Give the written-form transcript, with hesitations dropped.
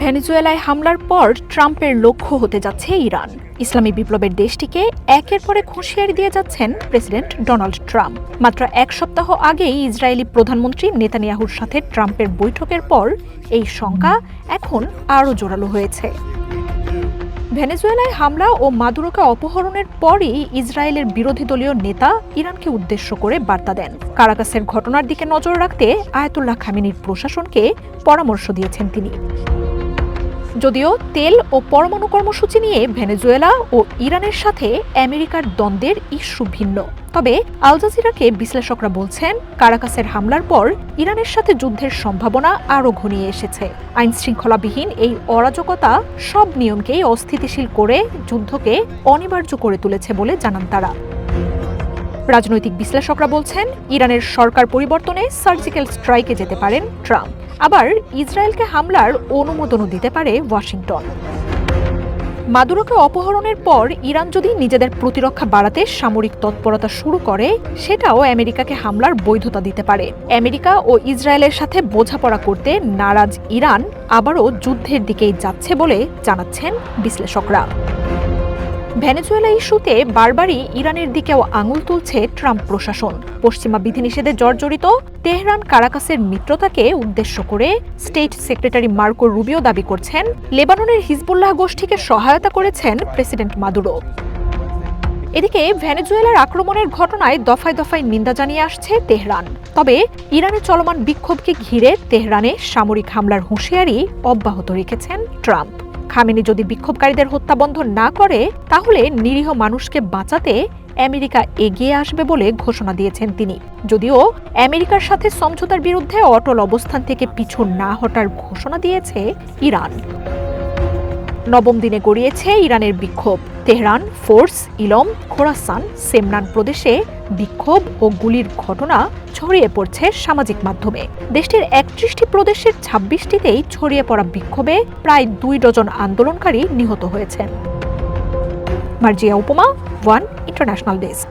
ভেনেজুয়েলায় হামলার পর ট্রাম্পের লক্ষ্য হতে যাচ্ছে ইরান। ইসলামী বিপ্লবের দেশটিকে একের পর এক হুঁশিয়ারি দিয়ে যাচ্ছেন প্রেসিডেন্ট ডোনাল্ড ট্রাম্প। মাত্র এক সপ্তাহ আগেই ইসরায়েলি প্রধানমন্ত্রী নেতানিয়াহুর সাথে ট্রাম্পের বৈঠকের পর এই শঙ্কা এখন আরও জোরালো হয়েছে। ভেনেজুয়েলায় হামলা ও মাদুরোকে অপহরণের পরই ইসরায়েলের বিরোধী দলীয় নেতা ইরানকে উদ্দেশ্য করে বার্তা দেন। কারাকাসের ঘটনার দিকে নজর রাখতে আয়াতুল্লাহ খামেনির প্রশাসনকে পরামর্শ দিয়েছেন তিনি। যদিও তেল ও পরমাণু কর্মসূচি নিয়ে ভেনেজুয়েলা ও ইরানের সাথে আমেরিকার দ্বন্দ্বের ইস্যু ভিন্ন, তবে আল জাজিরাকে বিশ্লেষকরা বলছেন কারাকাসের হামলার পর ইরানের সাথে যুদ্ধের সম্ভাবনা আরও ঘনিয়ে এসেছে। আইন শৃঙ্খলাবিহীন এই অরাজকতা সব নিয়মকেই অস্থিতিশীল করে যুদ্ধকে অনিবার্য করে তুলেছে বলে জানান তারা। রাজনৈতিক বিশ্লেষকরা বলছেন ইরানের সরকার পরিবর্তনে সার্জিক্যাল স্ট্রাইকে যেতে পারেন ট্রাম্প, আবার ইসরায়েলকে হামলার অনুমোদনও দিতে পারে ওয়াশিংটন। মাদুরোকে অপহরণের পর ইরান যদি নিজেদের প্রতিরক্ষা বাড়াতে সামরিক তৎপরতা শুরু করে, সেটাও আমেরিকাকে হামলার বৈধতা দিতে পারে। আমেরিকা ও ইসরায়েলের সাথে বোঝাপড়া করতে নারাজ ইরান আবারও যুদ্ধের দিকেই যাচ্ছে বলে জানাচ্ছেন বিশ্লেষকরা। ভেনেজুয়েলা ইস্যুতে বারবারই ইরানের দিকেও আঙুল তুলছে ট্রাম্প প্রশাসন। পশ্চিমা বিধিনিষেধে জর্জরিত তেহরান কারাকাসের মিত্রতাকে উদ্দেশ্য করে স্টেট সেক্রেটারি মার্কো রুবিও দাবি করছেন লেবাননের হিজবুল্লাহ গোষ্ঠীকে সহায়তা করেছেন প্রেসিডেন্ট মাদুরো। এদিকে ভেনেজুয়েলার আক্রমণের ঘটনায় দফায় দফায় নিন্দা জানিয়ে আসছে তেহরান, তবে ইরানে চলমান বিক্ষোভকে ঘিরে তেহরানে সামরিক হামলার হুঁশিয়ারি অব্যাহত রেখেছেন ট্রাম্প। খামেনি যদি বিক্ষোভকারীদের হত্যা বন্ধ না করে, তাহলে নিরীহ মানুষকে বাঁচাতে আমেরিকা এগিয়ে আসবে বলে ঘোষণা দিয়েছেন তিনি। যদিও আমেরিকার সাথে সমঝোতার বিরুদ্ধে অটল অবস্থান থেকে পিছু না হটার ঘোষণা দিয়েছে ইরান। নবম দিনে গড়িয়েছে ইরানের বিক্ষোভ। তেহরান, ফোর্স, ইলম, খোরাসান, সেমনান প্রদেশে বিক্ষোভ ও গুলির ঘটনা ছড়িয়ে পড়ছে সামাজিক মাধ্যমে। দেশটির ৩১টি প্রদেশের ২৬টিতেই ছড়িয়ে পড়া বিক্ষোভে প্রায় ২ ডজন আন্দোলনকারী নিহত হয়েছেন। মার্জিয়া উপমা, ওয়ান ইন্টারন্যাশনাল ডেস্ক।